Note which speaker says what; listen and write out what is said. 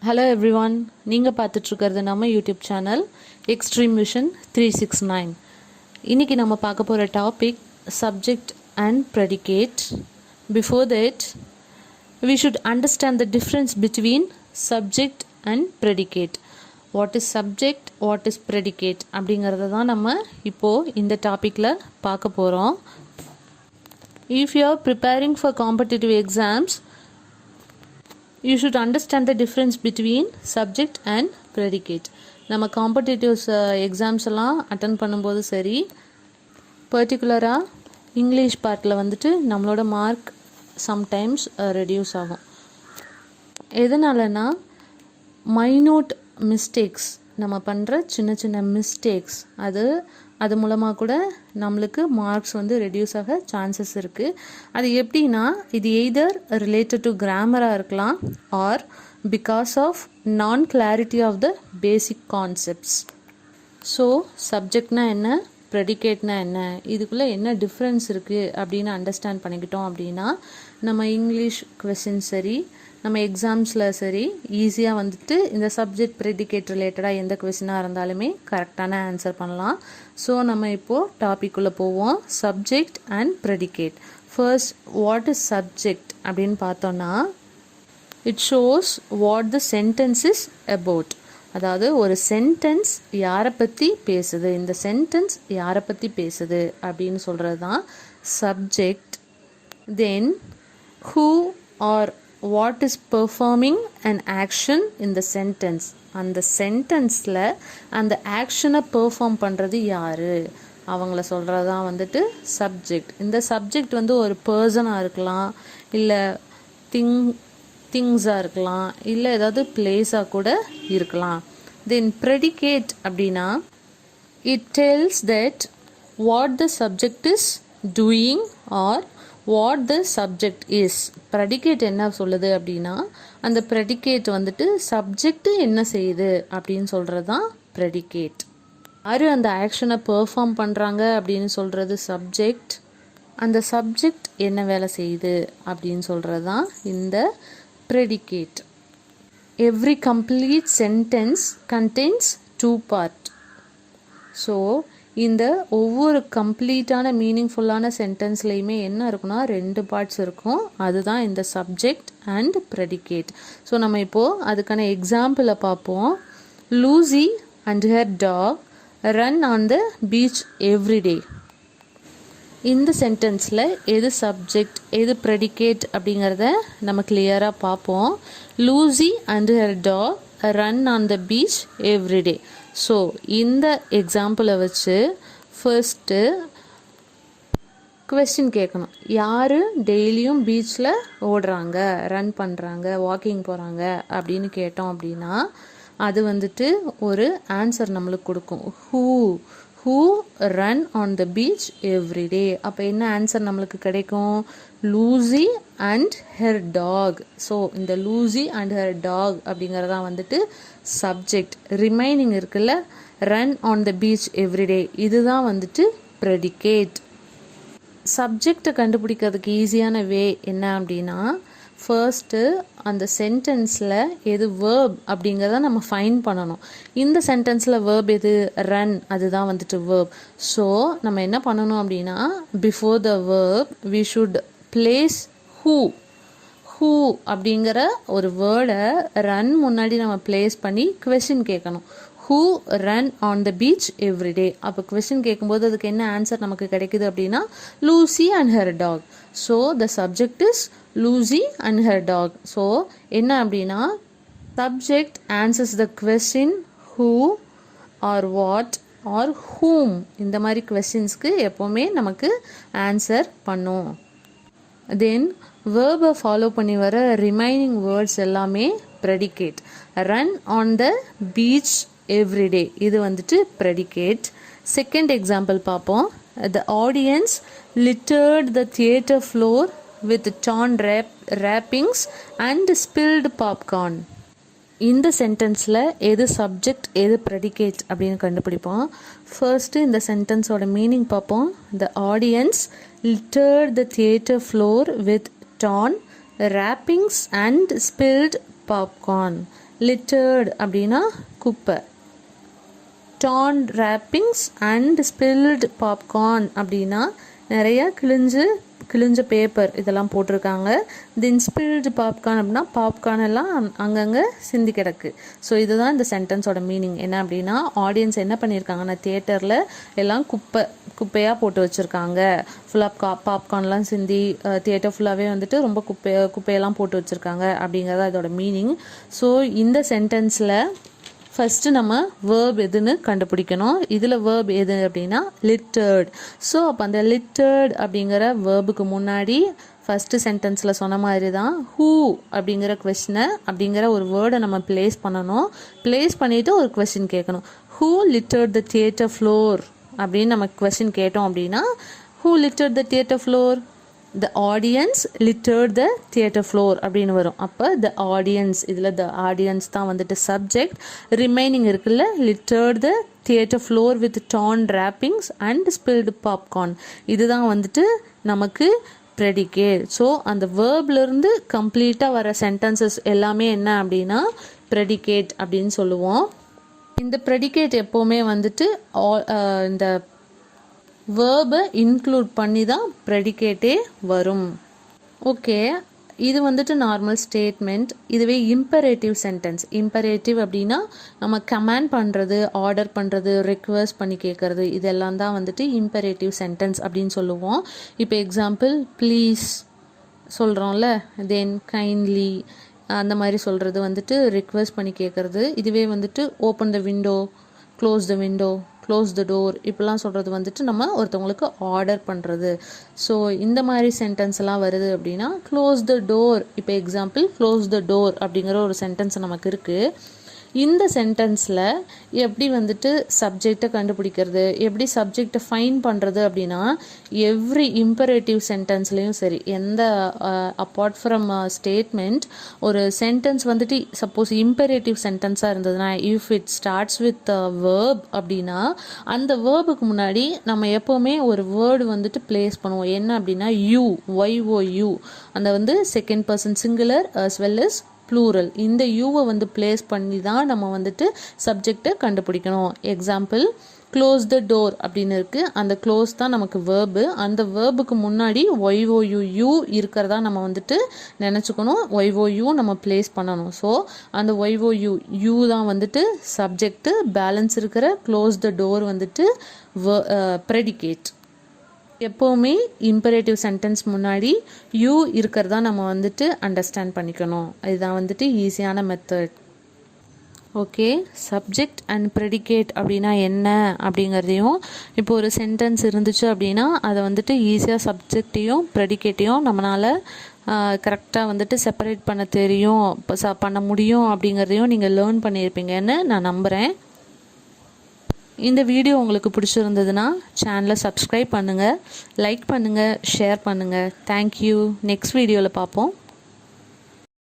Speaker 1: Hello everyone, நீங்கள் பார்த்துட்ருக்கிறது நம்ம YouTube channel extreme vision 369. இன்றைக்கி நம்ம பார்க்க போகிற topic subject and predicate. Before that we should understand the difference between subject and predicate. What is subject, what is predicate அப்படிங்கிறத தான் நம்ம இப்போது இந்த டாப்பிக்கில் பார்க்க போகிறோம். If you are preparing for competitive exams, you should understand the difference between subject and predicate. நம்ம காம்படிட்டிவ்ஸ் exams எல்லாம் அட்டன் பண்ணும்போது சரி, பர்டிகுலராக இங்கிலீஷ் பார்ட்டில் வந்துட்டு நம்மளோட மார்க் சம்டைம்ஸ் ரெடியூஸ் ஆகும். எதனாலனா மைனூட் மிஸ்டேக்ஸ், நம்ம பண்ணுற சின்ன சின்ன மிஸ்டேக்ஸ், அது மூலமாக கூட நம்மளுக்கு மார்க்ஸ் வந்து ரெடியூஸ் ஆக சான்சஸ் இருக்குது. அது எப்படின்னா, இது எய்தர் ரிலேட்டட் டு கிராமராக இருக்கலாம் or because of non clarity of the basic concepts. So சப்ஜெக்ட்னா என்ன, ப்ரெடிகேட்னா என்ன, இதுக்குள்ளே என்ன டிஃப்ரென்ஸ் இருக்குது அப்படின்னு அண்டர்ஸ்டாண்ட் பண்ணிக்கிட்டோம் அப்படின்னா நம்ம இங்கிலீஷ் கொஸ்டின் சரி, நம்ம எக்ஸாம்ஸில் சரி, ஈஸியாக வந்துட்டு இந்த சப்ஜெக்ட் ப்ரெடிகேட் ரிலேட்டடாக எந்த கொஸ்டினாக இருந்தாலுமே கரெக்டான ஆன்சர் பண்ணலாம். ஸோ நம்ம இப்போது டாபிக்குள்ளே போவோம், subject and predicate. First, what is subject அப்படின்னு பார்த்தோன்னா, it shows what the sentence is about. அதாவது ஒரு சென்டென்ஸ் யாரை பற்றி பேசுது, இந்த சென்டென்ஸ் யாரை பற்றி பேசுது அப்படின்னு சொல்கிறது தான் subject. Then who or what is performing an action in the sentence, அந்த சென்டென்ஸில் அந்த ஆக்ஷனை பெர்ஃபார்ம் பண்ணுறது யார், அவங்கள சொல்கிறது தான் வந்துட்டு சப்ஜெக்ட். இந்த சப்ஜெக்ட் வந்து ஒரு பர்சனாக இருக்கலாம், இல்லை திங்ஸாக இருக்கலாம், இல்லை ஏதாவது பிளேஸாக கூட இருக்கலாம். தென் ப்ரெடிகேட் அப்படின்னா, it tells that what the subject is doing or what the subject is. Predicate என்ன சொல்லுது அப்படின்னா, அந்த ப்ரெடிகேட் வந்துட்டு சப்ஜெக்ட் என்ன செய்யுது அப்படின்னு சொல்கிறது தான் ப்ரெடிகேட். யார் அந்த ஆக்ஷனை பெர்ஃபார்ம் பண்ணுறாங்க அப்படின்னு சொல்கிறது சப்ஜெக்ட், அந்த சப்ஜெக்ட் என்ன வேலை செய்யுது அப்படின்னு சொல்கிறது தான் இந்த predicate. Every complete sentence contains 2 part. So இந்த ஒவ்வொரு கம்ப்ளீட்டான மீனிங்ஃபுல்லான சென்டென்ஸ்லையுமே என்ன இருக்குன்னா 2 பார்ட்ஸ் இருக்கும். அதுதான் இந்த சப்ஜெக்ட் அண்ட் ப்ரெடிகேட். ஸோ நம்ம இப்போது அதுக்கான எக்ஸாம்பிளை பார்ப்போம். Lucy and her dog run on the beach everyday. இந்த சென்டென்ஸில் எது சப்ஜெக்ட் எது ப்ரெடிகேட் அப்படிங்கிறத நம்ம கிளியராக பார்ப்போம். Lucy and her dog run on the beach everyday. So இந்த எக்ஸாம்பிளை வச்சு ஃபர்ஸ்ட்டு கொஸ்டின் கேட்கணும், யார் டெய்லியும் பீச்சில் ஓடுறாங்க, ரன் பண்ணுறாங்க, வாக்கிங் போகிறாங்க அப்படின்னு கேட்டோம் அப்படின்னா அது வந்துட்டு ஒரு ஆன்சர் நம்மளுக்கு கொடுக்கும். Who run on the beach everyday. அப்போ என்ன ஆன்சர் நம்மளுக்கு கிடைக்கும், Lucy and her dog. So இந்த லூசி அண்ட் ஹெர் டாக் அப்படிங்கிறதான் வந்துட்டு சப்ஜெக்ட். ரிமைனிங் இருக்குல்ல, run on the beach everyday, இதுதான் வந்துட்டு ப்ரெடிகேட். சப்ஜெக்டை கண்டுபிடிக்கிறதுக்கு ஈஸியான வே என்ன அப்படின்னா, ஃபர்ஸ்ட்டு அந்த சென்டென்ஸில் எது வேர்ப் அப்படிங்கிறத நம்ம ஃபைண்ட் பண்ணணும். இந்த சென்டென்ஸில் வேர்ப் எது, ரன், அதுதான் வந்துட்டு வேர்ப். ஸோ நம்ம என்ன பண்ணணும் அப்படின்னா, before the verb we should place who அப்படிங்கிற ஒரு வேர்டை ரன் முன்னாடி நம்ம பிளேஸ் பண்ணி கொஸ்டின் கேட்கணும். Who run on the beach everyday. அப்போ கொஸ்டின் கேட்கும்போது அதுக்கு என்ன ஆன்சர் நமக்கு கிடைக்குது அப்படின்னா, Lucy and her dog. So the subject is Lucy and her dog. So என்ன அப்படின்னா, subject answers the question who or what or whom. இந்த மாதிரி கொஸ்டின்ஸ்க்கு எப்போவுமே நமக்கு ஆன்சர் பண்ணும். தென் வேர்பை ஃபாலோ பண்ணி வர ரிமைனிங் வேர்ட்ஸ் எல்லாமே predicate. Run on the beach everyday, இது வந்துட்டு ப்ரெடிகேட். செகண்ட் எக்ஸாம்பிள் பார்ப்போம். The audience littered the theatre floor with torn wrappings and spilled popcorn. இந்த சென்டென்ஸில் எது சப்ஜெக்ட் எது ப்ரெடிகேட் அப்படின்னு கண்டுபிடிப்போம். ஃபர்ஸ்ட்டு இந்த சென்டென்ஸோட மீனிங் பார்ப்போம். The audience littered the theatre floor with torn wrappings and spilled popcorn. littered அப்படின்னா குப்பை. torn wrappings and spilled popcorn அப்படின்னா நிறைய கிழிஞ்ச பேப்பர் இதெல்லாம் போட்டிருக்காங்க. தென் ஸ்பில்டு பாப்கார்ன் அப்படின்னா பாப்கார்ன் எல்லாம் அங்கங்கே சிந்தி கிடக்கு. ஸோ இதுதான் இந்த சென்டென்ஸோட மீனிங். என்ன அப்படின்னா ஆடியன்ஸ் என்ன பண்ணியிருக்காங்கன்னா தியேட்டரில் எல்லாம் குப்பையாக போட்டு வச்சுருக்காங்க. ஃபுல்லாக பாப்கார்ன்லாம் சிந்தி தியேட்டர் ஃபுல்லாகவே வந்துட்டு ரொம்ப குப்பையெல்லாம் போட்டு வச்சுருக்காங்க அப்படிங்கிறத அதோட மீனிங். ஸோ இந்த சென்டென்ஸில் ஃபஸ்ட்டு நம்ம வேர்ப் எதுன்னு கண்டுபிடிக்கணும். இதில் வேர்ப் எது அப்படின்னா லிட்டர்ட். ஸோ அப்போ அந்த லிட்டர்ட் அப்படிங்கிற வேர்புக்கு முன்னாடி ஃபஸ்ட்டு சென்டென்ஸில் சொன்ன மாதிரி தான் ஹூ அப்படிங்கிற கொஸ்டினை அப்படிங்கிற ஒரு வேர்டை நம்ம ப்ளேஸ் பண்ணணும். ப்ளேஸ் பண்ணிவிட்டு ஒரு கொஸ்டின் கேட்கணும். Who littered the theatre floor அப்படின்னு நம்ம கொஸ்டின் கேட்டோம் அப்படின்னா who littered the theatre floor? the audience littered the theater floor அப்படின்னு வரும். அப்போ the audience, இதில் the audience தான் வந்துட்டு subject. remaining இருக்குல்ல littered the theater floor with torn wrappings and spilled popcorn, இதுதான் வந்துட்டு நமக்கு predicate. ஸோ அந்த வேர்ப்லேருந்து கம்ப்ளீட்டாக வர சென்டென்சஸ் எல்லாமே என்ன அப்படின்னா predicate அப்படின்னு சொல்லுவோம். இந்த predicate எப்போவுமே வந்துட்டு இந்த வேர்பை இன்க்ளூட் பண்ணி தான் ப்ரெடிகேட்டே வரும். ஓகே, இது வந்துட்டு நார்மல் ஸ்டேட்மெண்ட். இதுவே இம்பரேட்டிவ் சென்டென்ஸ். இம்பரேட்டிவ் அப்படின்னா நம்ம கமாண்ட் பண்ணுறது, ஆர்டர் பண்ணுறது, ரிக்வெஸ்ட் பண்ணி கேட்குறது, இதெல்லாம் தான் வந்துட்டு இம்பரேட்டிவ் சென்டென்ஸ் அப்படின்னு சொல்லுவோம். இப்போ எக்ஸாம்பிள் ப்ளீஸ் சொல்கிறோம்ல, தென் கைண்ட்லி அந்த மாதிரி சொல்கிறது வந்துட்டு ரிக்வெஸ்ட் பண்ணி கேட்குறது. இதுவே வந்துட்டு open the window, close the window, close the door இப்படிலாம் சொல்கிறது வந்துட்டு நம்ம ஒருத்தவங்களுக்கு ஆர்டர் பண்ணுறது. ஸோ இந்த மாதிரி சென்டென்ஸ் எல்லாம் வருது அப்படின்னா க்ளோஸ் த டோர். இப்போ எக்ஸாம்பிள் க்ளோஸ் த டோர் அப்படிங்கிற ஒரு சென்டென்ஸ் நமக்கு இருக்குது. இந்த சென்டென்ஸில் எப்படி வந்துட்டு சப்ஜெக்டை கண்டுபிடிக்கிறது, எப்படி சப்ஜெக்டை ஃபைன் பண்ணுறது அப்படின்னா எவ்ரி இம்பரேட்டிவ் சென்டென்ஸ்லேயும் சரி, எந்த அப்பார்ட் ஃப்ரம் ஸ்டேட்மெண்ட் ஒரு சென்டென்ஸ் வந்துட்டு சப்போஸ் இம்பரேட்டிவ் சென்டென்ஸாக இருந்ததுன்னா if it starts with verb அப்படின்னா அந்த வேர்புக்கு முன்னாடி நம்ம எப்போவுமே ஒரு வேர்டு வந்துட்டு ப்ளேஸ் பண்ணுவோம். என்ன அப்படின்னா யூ, YOU, அந்த வந்து second person singular as well as plural. இந்த யூவை வந்து ப்ளேஸ் பண்ணி தான் நம்ம வந்துட்டு சப்ஜெக்டை கண்டுபிடிக்கணும். எக்ஸாம்பிள் க்ளோஸ் த டோர் அப்படின்னு இருக்குது. அந்த க்ளோஸ் தான் நமக்கு வேர்பு. அந்த வேர்புக்கு முன்னாடி YOU இருக்கிறதா நம்ம வந்துட்டு நினச்சிக்கணும். YOU நம்ம ப்ளேஸ் பண்ணணும். ஸோ அந்த YOU தான் வந்துட்டு சப்ஜெக்டு. பேலன்ஸ் இருக்கிற க்ளோஸ் த டோர் வந்துட்டு ப்ரெடிகேட். எப்போவுமே இம்பரேட்டிவ் சென்டென்ஸ் முன்னாடி யூ இருக்கிறதா நம்ம வந்துட்டு அண்டர்ஸ்டாண்ட் பண்ணிக்கணும். இதுதான் வந்துட்டு ஈஸியான method. Okay, subject and predicate அப்படின்னா என்ன அப்படிங்கிறதையும், இப்போ ஒரு சென்டென்ஸ் இருந்துச்சு அப்படின்னா அதை வந்துட்டு ஈஸியாக சப்ஜெக்டையும் ப்ரெடிகேட்டையும் நம்மளால் கரெக்டாக வந்துட்டு செப்பரேட் பண்ண தெரியும், பண்ண முடியும் அப்படிங்கிறதையும் நீங்கள் லேர்ன் பண்ணியிருப்பீங்கன்னு நான் நம்புகிறேன். இந்த வீடியோ உங்களுக்கு பிடிச்சிருந்ததுன்னா சேனலை சப்ஸ்கிரைப் பண்ணுங்கள், லைக் பண்ணுங்கள், ஷேர் பண்ணுங்கள். தேங்க்யூ. நெக்ஸ்ட் வீடியோவில் பார்ப்போம்.